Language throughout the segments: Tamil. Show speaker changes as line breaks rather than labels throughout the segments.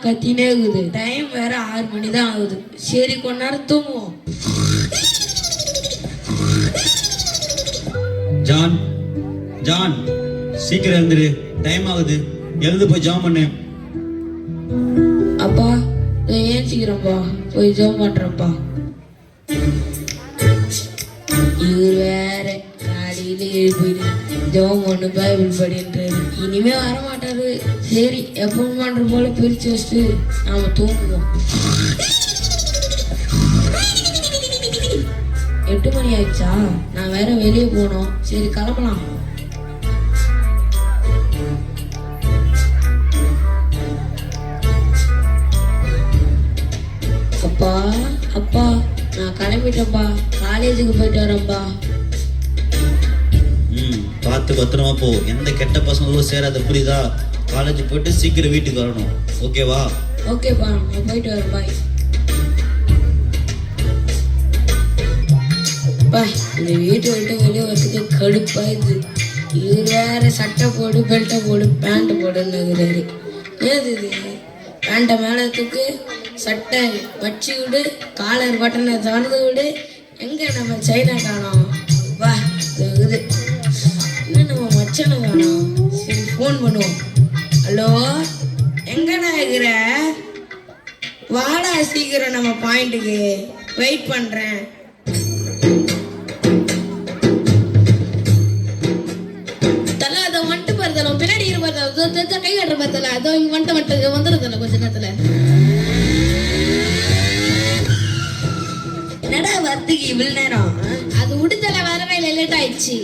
கத்தினே இருக்குது. டைம் வேற 6 மணி தான் ஆகுது. சரி கொஞ்ச நேரம் தூங்குவோம்.
ஜான் ஜான் சீக்கிரம் எழுந்துரு, டைம் ஆகுது. எழுந்து போய் ஜாம் பண்ணு.
அப்பா நான் ஏஞ்சிக்கிறேன்ப்பா, போய் ஜெபம் பண்றேன்ப்பா. இவர் வேற காலையில எழுப்பிடு ஜெபம் பண்ணு பைபிள் படின்றாரு. இனிமே வரமாட்டாரு. சரி எப்பவும் பண்ற போல பிரிச்சு வச்சுட்டு நாம தூங்குவோம். 8 மணி ஆயிடுச்சா? நான் வேற வெளியே போனோம். சரி கிளம்பலாம். அப்பா அப்பா நான் கிளம்பிட்டேன்ப்பா, காலேஜுக்கு போயிட்டு வரேன்ப்பா.
பார்த்து பத்திரமா போ, எந்த கெட்ட பசங்களும் சேராத, புரியுதா? காலேஜ் போயிட்டு சீக்கிரம் வீட்டுக்கு வரணும், ஓகேவா?
ஓகேப்பா நான் போயிட்டு வரேன். பாய். பாய் இந்த வீட்டை விட்டு வெளியே வரதுக்கு கடுப்பாயுது. இவர் வேற சட்டை போடு பெல்ட்டை போடு பேண்ட் போடுன்னுங்கிறாரு. ஏது இது? பேண்ட்டை மேலே தூக்கு, சட்டை வச்சு விடு, காலர் பட்டனை திறந்து விடு. எங்கே நம்ம சைனா காணோம்? வா இது இன்னும் நம்ம மச்சனை காணோம். சரி ஃபோன் பண்ணுவோம். ஹலோ எங்கண்ணா இருக்கிற? வாடா சீக்கிரம் நம்ம பாயிண்ட்டுக்கு, வெயிட் பண்ணுறேன். பின்னாடி இருப்பாரு கை கட்டுற பார்த்தல, அதோ இங்க வந்துருதுல கொஞ்ச நேரத்துல. என்னடா வரத்துக்கு இவ்வளவு நேரம்? அது விடுதல வரவே இல்லை, லேட் ஆயிடுச்சு.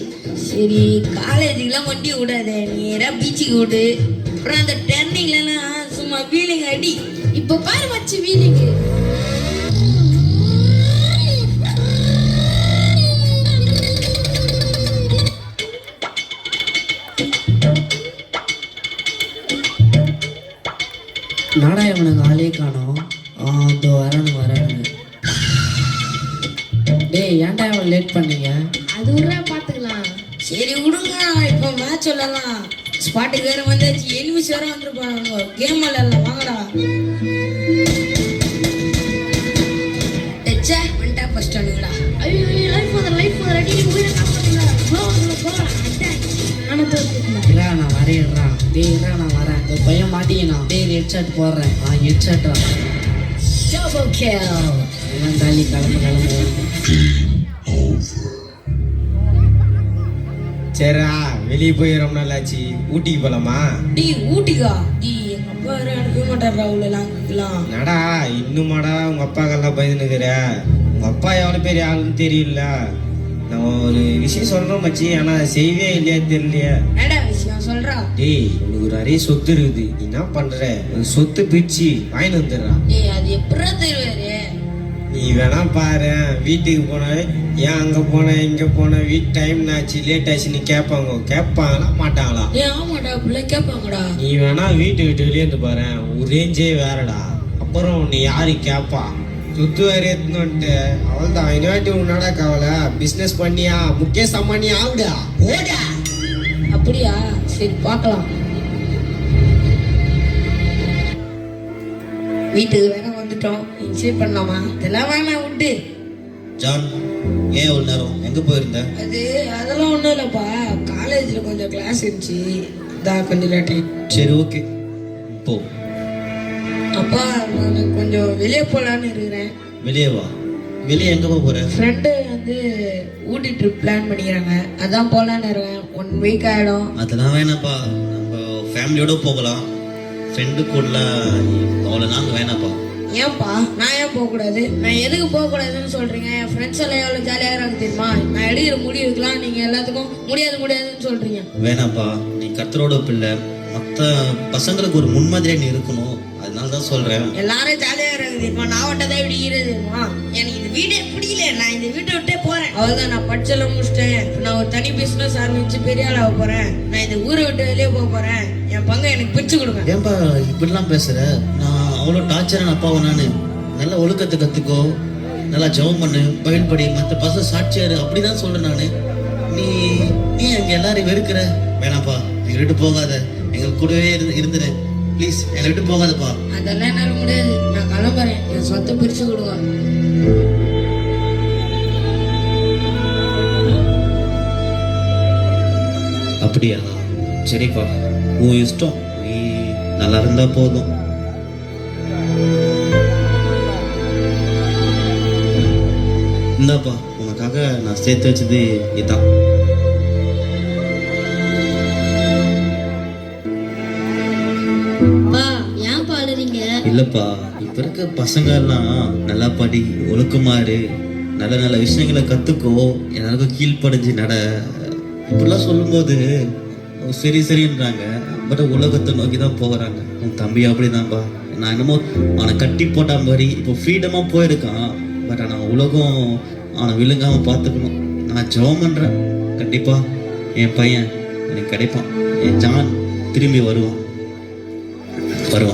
சரி காலேஜுக்குலாம் வண்டி விடாத, நேரா பீச்சுக்கு விடு. அப்புறம் அந்த டர்னிங்லாம் சும்மா வீலிங் அடி. இப்ப பாரு வச்சு வீலிங்.
நாடா இவனுக்கு ஆளே காணோம். இதோ வரணும். டேய் ஏன்டா இவன் லேட் பண்ணீங்க?
அது விட்றா பார்த்துக்கலாம். சரி விடுங்க, இப்போ மேட்ச் விளாடலாம். ஸ்பாட்டுக்கு வேற வந்தாச்சு, எனிமிஸ் வேற வந்துருப்பாங்க. கேம் விளாடலாம் வாங்கடா. டச்சா வந்துட்டா ஃபர்ஸ்ட் அனுங்கடா. ஐயோ லைஃப் போதர் அடி உயிரை காப்பாத்துடா. போலாம் நானும் தோத்துட்டேன்.
நான் வரேன்டா. டேய் நான் வரேன். இந்த பையன் மாட்டிக்கணும். டேய் ஹெட்ஷாட் போடுறேன். ஹெட்ஷாட்டா
டபுள் கில்.
எல்லாம் தாலி கிளம்பு.
சரிடா வெளியே போய் ரொம்ப நாளாச்சு, ஊட்டிக்கு போலாமா?
டீ ஊட்டிக்கா? டீ எங்க அப்பா வேற அனுப்ப மாட்டாரா அவ்வளோலாம்.
நடா இன்னுமாடா உங்க அப்பாக்கெல்லாம் பயந்துனுக்குற? உங்க அப்பா எவ்வளோ பெரிய ஆளுன்னு தெரியல. நம்ம ஒரு விஷயம் சொல்றோம் மச்சி, ஆனா செய்வே இல்லையா தெரியலையா?
என்னடா விஷயம் சொல்றா?
டேய் உனக்கு நிறைய சொத்து இருக்குது, நீ என்ன பண்ற? சொத்து பிரிச்சு வாங்கிட்டு வந்துடுறா.
டேய் அது எப்படா தெரிவாரு?
நீ வேணா பாரு, வீட்டுக்கு போன ஏன் அங்க போன இங்க போன, வீட்டு டைம் ஆச்சு லேட் ஆச்சுன்னு கேட்பாங்களா மாட்டாங்களா?
ஏன் ஆமாடா பிள்ளை கேட்பாங்கடா.
நீ வேணா வீட்டு விட்டு வெளியே வந்து பாரு, ஒரு ரேஞ்சே வேறடா. அப்புறம் நீ யாரு கேட்பா? சொத்து வேற எடுத்துன்னு அவள்தான் இனிவாட்டி உன்னடா கவலை. பிசினஸ் பண்ணியா முகேஷ் அம்பானி ஆகுடா, ஓடா.
அப்படியா? சரி பார்க்கலாம். வீட்டுக்கு வேணா வந்துட்டோம், என்ஜாய் பண்ணலாமா? இதெல்லாம் வேணாம் விட்டு.
ஜான் ஏன் ஒரு நேரம் எங்க போயிருந்த?
அதெல்லாம் ஒன்றும் இல்லைப்பா, காலேஜில் கொஞ்சம் கிளாஸ் இருந்துச்சு, தான் கொஞ்சம் லேட் ஆயிடுச்சு.
சரி ஓகே போ.
அப்பா நான் கொஞ்சம் வெளியே போகலான்னு இருக்கிறேன்.
வெளியே வா. வெளியே எங்க போற?
ஃப்ரெண்டு வந்து ஊட்டி ட்ரிப் பிளான் பண்ணிக்கிறாங்க, அதான் போகலான்னு இருக்கேன். 1 வீக் ஆகிடும்.
அதெல்லாம் வேணாப்பா, நம்ம ஃபேமிலியோட போகலாம். ஃப்ரெண்டு கூட அவ்வளோ நாங்கள் வேணாப்பா.
ஏன்பா நான் ஏன் போகக்கூடாது? நான் எதுக்கு போகக்கூடாதுன்னு சொல்றீங்க? என் ஃப்ரெண்ட்ஸ் எல்லாம் எவ்வளோ ஜாலியாக இருக்காங்க தெரியுமா? நான் எடுக்கிற முடிவுக்கெல்லாம் நீங்கள் எல்லாத்துக்கும் முடியாதுன்னு சொல்றீங்க.
வேணாப்பா, நீ கர்த்தரோட பிள்ளை, மற்ற பசங்களுக்கு ஒரு முன்மாதிரியா நீ இருக்கணும், அதனால தான் சொல்றேன்.
எல்லாரும் ஜாலியாக இருக்காங்க தெரியுமா? நான் வட்டதான் இப்படி இருக்குதுமா? எனக்கு இந்த வீடே பிடிக்கல, நான் இந்த வீட்டை விட்டே போறேன். அவ்வளோதான், நான் படிச்செல்லாம் முடிச்சிட்டேன். நான் ஒரு தனி பிசினஸ் ஆரம்பிச்சு பெரிய ஆளாக போறேன். நான் இந்த ஊரை விட்டு வெளியே போக போறேன். என் பங்கை எனக்கு பிரிச்சு கொடுங்க.
ஏன்பா இப்படிலாம் பேசுற? நான் அவ்வளோ டார்ச்சரான அப்பாவை நான். நல்ல ஒழுக்கத்தை கற்றுக்கோ, நல்லா ஜெபம் பண்ணு, பயில் படி, மற்ற பசங்க சாட்சியாரு, அப்படிதான் சொல்றேன் நான். நீ நீ அங்கே எல்லாரையும் வெறுக்கிற. வேணாப்பா, நீ விட்டு போகாத, எங்களுக்கு கூடவே இருந்துரு. ப்ளீஸ் என்னை விட்டு போகாதப்பா.
அதெல்லாம் என்னால முடியாது. நான் கிளம்புறேன். என் சொத்தை பிரிச்சு கொடுங்க.
அப்படியா? சரிப்பா, உன் இஷ்டம். நீ நல்லா இருந்தா போதும். இந்தாப்பா, உனக்காக நான் சேர்த்து வச்சது இதான்.
ஏன் பாடுறீங்க?
இல்லப்பா, இப்ப இருக்க பசங்க எல்லாம் நல்லா படி, ஒழுக்கமாறு, நல்ல நல்ல விஷயங்களை கத்துக்கோ, எல்லாருக்கும் கீழ்ப்படிஞ்சு நட, இப்படிலாம் சொல்லும்போது சரி சரின்றாங்க. பட் உலகத்தை நோக்கி தான் போகிறாங்க. உன் தம்பி அப்படிதான்ப்பா. நான் என்னமோ அவனை கட்டி போட்ட மாதிரி இப்போ ஃப்ரீடமா போயிருக்கான். பட் ஆனால் உலகம் அவனை விழுங்காம பார்த்துக்கணும். நான் ஜெபம் பண்றேன், கண்டிப்பா என் பையன் எனக்கு கிடைப்பான். என் ஜான் திரும்பி வருவான்.
ஹலோ,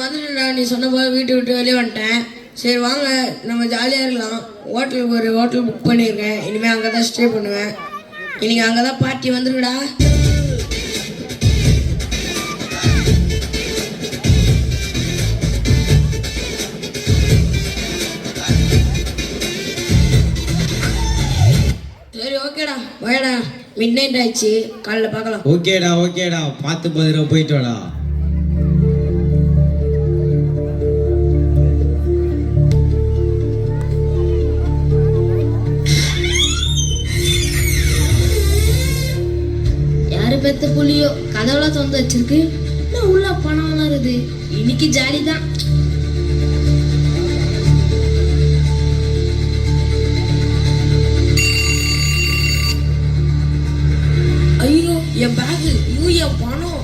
வந்துட்டுடா. நீ சொன்ன போது வீட்டை விட்டு வெளியே வந்துட்டேன். சரி வாங்க, நம்ம ஜாலியாக இருக்கலாம். ஹோட்டலுக்கு ஒரு ஹோட்டல் புக் பண்ணியிருக்கேன். இனிமேல் அங்கே தான் ஸ்டே பண்ணுவேன். இன்னைக்கு அங்கே தான் பார்ட்டி வந்துருக்குடா. சரி ஓகேடா, வாடா. மிட் நைட் ஆயிடுச்சு, காலைல பார்க்கலாம்.
ஓகேடா, பார்த்து பத்திரமா போயிட்டு வாடா.
பெத்த புலியோ கதவுலாம் திறந்து வச்சிருக்கு. உள்ள பணம் இருக்குது. இன்னைக்கு ஜாலி தான்.
ஐயோ, என் பேகு, என் பணம்.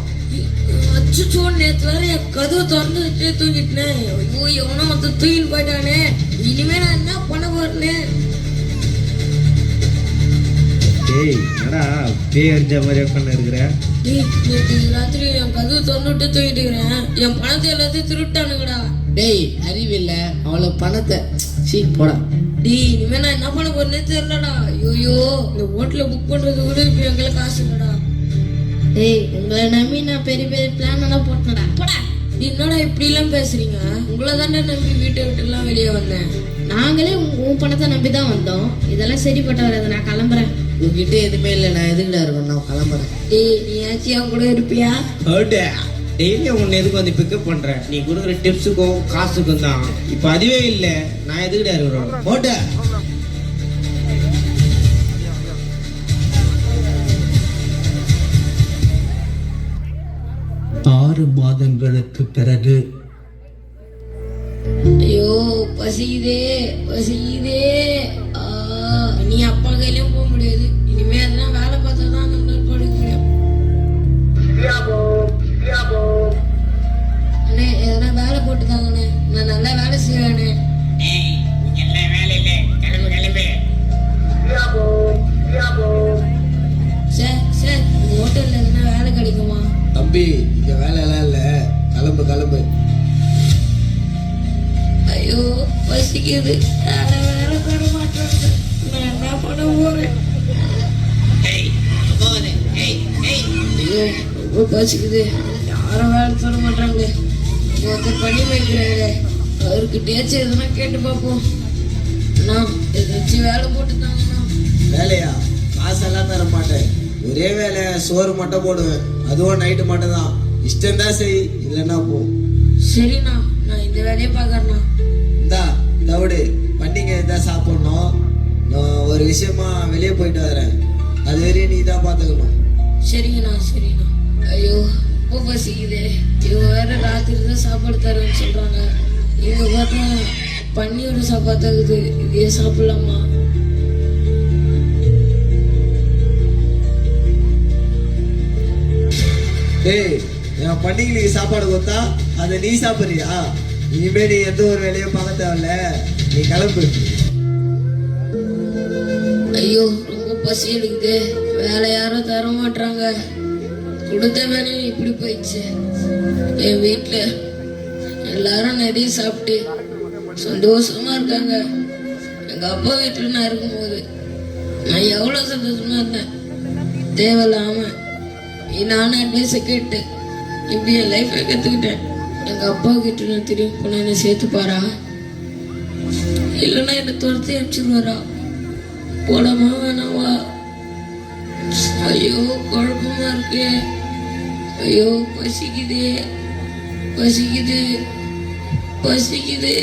அச்சுச்சோ, நேற்று வேற என் கதவை திறந்து வச்சு தூங்கிட்டேன். ஐயோ, எவனோ மொத்த தூக்கிட்டு போயிட்டானே. இனிமே நான் என்ன பண்ண போறேன்னு.
டேய், என்னடா பேய் அடிச்ச மாதிரி உட்காந்து இருக்கிற?
நேற்று ராத்திரி என் கதவு திறந்துட்டு தூங்கிட்டு இருக்கிறேன். என் பணத்தை எல்லாத்தையும் திருட்டானுங்கடா.
டேய், அறிவில்ல அவ்வளோ பணத்தை போடா.
இனிமே நான் என்ன பண்ண போறேன்னே தெரியலடா. ஐயோ, இந்த ஹோட்டல புக் பண்றது கூட இப்ப எங்களை காசு இல்லடா.
டேய், உங்களை நம்பி நான் பெரிய பெரிய பிளான் எல்லாம் போட்டேன்டா. போடா.
என்னடா இப்படி எல்லாம் பேசுறீங்க? உங்களை தானே நம்பி வீட்டை விட்டு எல்லாம் வெளியே வந்தேன்.
நாங்களே உன் பணத்தை நம்பி தான் வந்தோம். இதெல்லாம் சரிப்பட்ட வராது. நான் கிளம்புறேன்.
உங்ககிட்ட எதுவுமே இல்லை. நான் எதுக்கிட்ட இருக்கணும்? நான் கிளம்புறேன்.
நீ ஆச்சும் அவன் கூட இருப்பியா?
டெய்லி உன்னை எதுக்கு வந்து பிக்கப் பண்றேன்? நீ கொடுக்குற டிப்ஸுக்கும் காசுக்கும் தான். இப்போ அதுவே இல்லை, நான் எதுக்கிட்ட இருக்கிறோம்?
போட்ட
6 மாதங்களுக்கு பிறகு.
ஐயோ, பசிக்குதே. நீ அப்பா கையிலயும் போக முடியாது. இனிமே அதெல்லாம் வேலை பார்த்தா தான் நம்மளால படுக்க முடியும். அண்ணே, எதனா வேலை போட்டுதாங்கண்ணே. நான் நல்லா வேலை செய்வேண்ணே. சார், ஹோட்டல்ல எதனா வேலை கிடைக்குமா?
தம்பி, இங்க வேலை எல்லாம் இல்ல. கிளம்பு.
ஐயோ, பசிக்குது. வேலை தர மாட்டேன். நான் என்ன பண்ண போறேன்? ஐயோ, ரொம்ப பசிக்குது. யாரும் வேலை தர மாட்டாங்களே. ஒருத்தர் பண்ணி வைக்கிறாரு. அவருக்கிட்டேச்சும் எதுனா கேட்டு பார்ப்போம். அண்ணா, ஏதாச்சும் வேலை போட்டுட்டாங்கண்ணா.
வேலையா? காசெல்லாம் தர மாட்டேன். ஒரே வேலை, சோறு மட்டும் போடுவேன். அதுவும் நைட்டு மட்டும் தான். இஷ்டம் தான் செய், இல்லைன்னா போ.
சரிண்ணா, நான் இந்த வேலையை பார்க்கறேண்ணா.
இந்தா தவிடு, பண்டிகை தான் சாப்பிடணும். நான் ஒரு விஷயமா வெளியே போயிட்டு வரேன். அது வரையும் நீ தான் பார்த்துக்கணும்.
சரிங்கண்ணா. ஐயோ, ரொம்ப பசிக்குது. இவங்க வேற ராத்திரி தான் சாப்பாடு தரேன்னு சொல்றாங்க. இவங்க பார்த்தா பன்னியோட சாப்பாடு ஆகுது. இதே சாப்பிடலாமா?
டேய், என் பண்டிகைக்கு சாப்பாடு கொடுத்தா அதை நீ சாப்பிட்றியா? இனிமே நீ எந்த ஒரு வேலையும் பார்க்க தேவையில்ல. நீ கிளம்பு.
ஐயோ, ரொம்ப பசி எடுக்குது. வேலை யாரும் தர மாட்டாங்க. கொடுத்த வேலையும் இப்படி போயிடுச்சு. என் வீட்டுல எல்லாரும் நிறைய சாப்பிட்டு சந்தோஷமா இருக்காங்க. எங்க அப்பா வீட்டுல நான் இருக்கும்போது நான் எவ்வளோ சந்தோஷமா இருந்தேன். தேவையில்லாம நானும் அட்வைஸை கேட்டு இப்படி என் லைஃப்பை கற்றுக்கிட்டேன். எங்கள் அப்பா கிட்ட நான் திரும்பி போனால் என்னை சேர்த்துப்பாரா, இல்லைன்னா என்னை துரத்தி அனுப்பிச்சிருவாரா? போலாமா வேணாவா? ஐயோ குழப்பமா இருக்கு. ஐயோ பசிக்குது பசிக்குது பசிக்குது.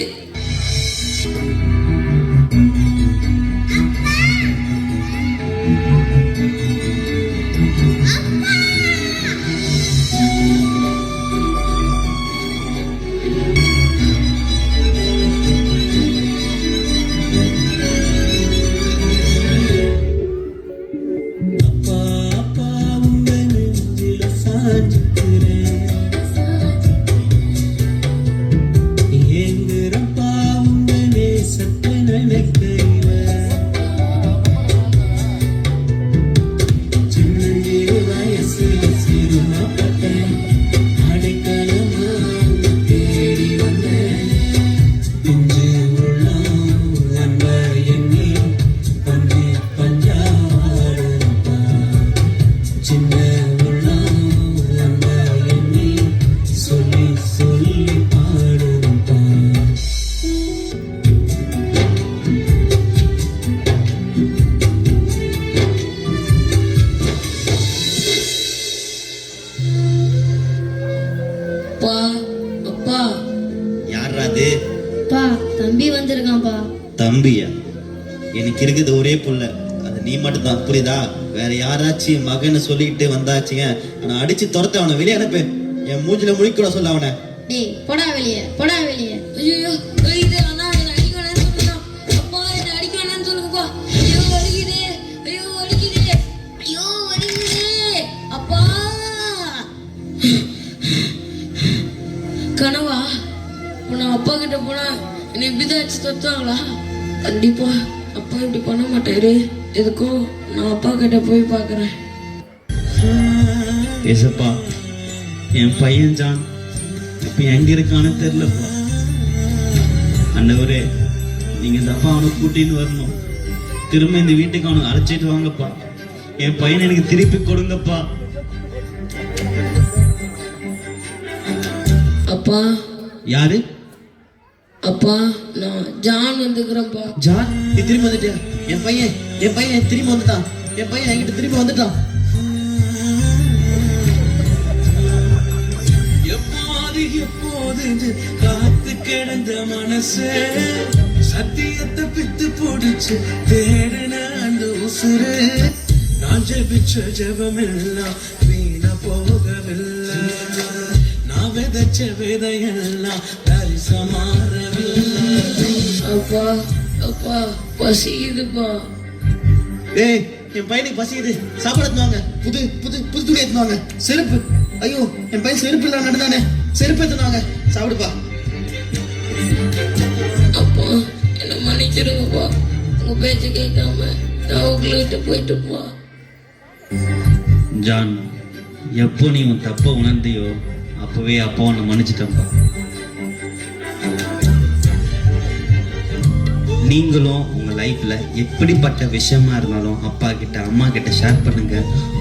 அப்பா அப்பா.
யாரா அது?
பா தம்பி வந்திருக்கான்ப்பா.
தம்பியா? எனக்கு இருக்குது ஒரே புள்ள, அது நீ மட்டும் தான், புரியுதா? வேற யாராச்சும் மகன்னு சொல்லிக்கிட்டு வந்தாச்சுங்க நான் அடிச்சு துரத்த அவனை வெளியே அனுப்பு. என் மூஞ்சில முழிக்கூட சொல்ல அவனை.
டேய் போடா வெளியே, போடா வெளியே.
ஐயோ இது அண்ணா என்னை அடிக்க வேணாம்னு சொல்லுங்க. அப்பா என்னை அடிக்க வேணாம்னு சொல்லுங்கப்பா. ஐயோ வலிக்குது, ஐயோ வலிக்குது, ஐயோ வலிக்குது அப்பா. கனவா? நான் அப்பா கிட்ட போனா என்னை இப்படிதான் அடிச்சு தொத்துவாங்களா? கண்டிப்பா அப்பா இப்படி பண்ண மாட்டாரு. எதுக்கும் நான் அப்பா கிட்ட போய் பார்க்கறேன்.
ஏசப்பா, என் பையன் ஜான் இப்ப எங்க இருக்கான்னு தெரியலப்பா. அண்டவரே, நீங்க இந்த அப்பா அவனை கூட்டின்னு வரணும். திரும்ப இந்த வீட்டுக்கு அவனை அழைச்சிட்டு வாங்கப்பா. என் பையனை எனக்கு திருப்பி கொடுங்கப்பா.
அப்பா.
யாரு?
அப்பா நான் ஜான் வந்துக்கிறேன்ப்பா.
ஜான், நீ திரும்பி வந்துட்டியா? என் பையன் திரும்பி வந்துட்டான். என் பையன் என்கிட்ட திரும்பி வந்துட்டான். எப்போது காத்து கிடந்த மனசு சத்தியத்தை பித்து போடுச்சு தேடின அந்த உசுறு. நான் ஜெபிச்ச ஜெபமெல்லாம் வீண போகவில்லை. நான் விதைச்ச விதையெல்லாம் தரிசமாறவில்லை.
அப்பா அப்பா பசிக்குதுப்பா.
ஏய், என் பையனுக்கு பசிக்குது, சாப்பாடு எடுத்துவாங்க. புது புது புது துணி எடுத்துவாங்க. செருப்பு, ஐயோ என் பையன் செருப்பு இல்லாம நடந்தானே, செருப்பு எடுத்துவாங்க. சாப்பிடுப்பா.
அப்பா என்ன மன்னிச்சிருங்கப்பா. உங்க பேச்சு கேட்காம நான் உங்கள்கிட்ட போயிட்டுப்பா.
ஜான், எப்போ நீ உன் தப்ப உணர்ந்தியோ அப்பவே அப்பா உன்னை மன்னிச்சிட்டப்பா. நீங்களும் உங்க லைஃப்ல எப்படிப்பட்ட விஷயமா இருந்தாலும் அப்பா கிட்ட அம்மா கிட்ட ஷேர் பண்ணுங்க.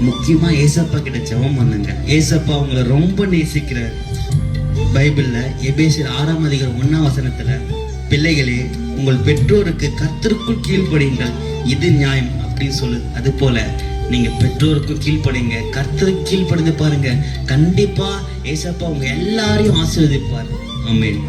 முக்கியமா ஏசப்பா கிட்ட ஜெபம் பண்ணுங்க. ஏசப்பா உங்களை ரொம்ப நேசிக்கிறார். பைபிள்ல எபேசியர் 6:1 பிள்ளைகளே, உங்கள் பெற்றோருக்கு கர்த்தருக்குள் கீழ்ப்படியுங்கள், இது நியாயம் அப்படின்னு சொல்லுது. அது போல நீங்க பெற்றோருக்கு கீழ்ப்படிங்க, கர்த்தருக்கு கீழ்ப்படிந்து பாருங்க. கண்டிப்பா ஏசப்பா உங்க எல்லாரையும் ஆசீர்வதிப்பார். ஆமென்.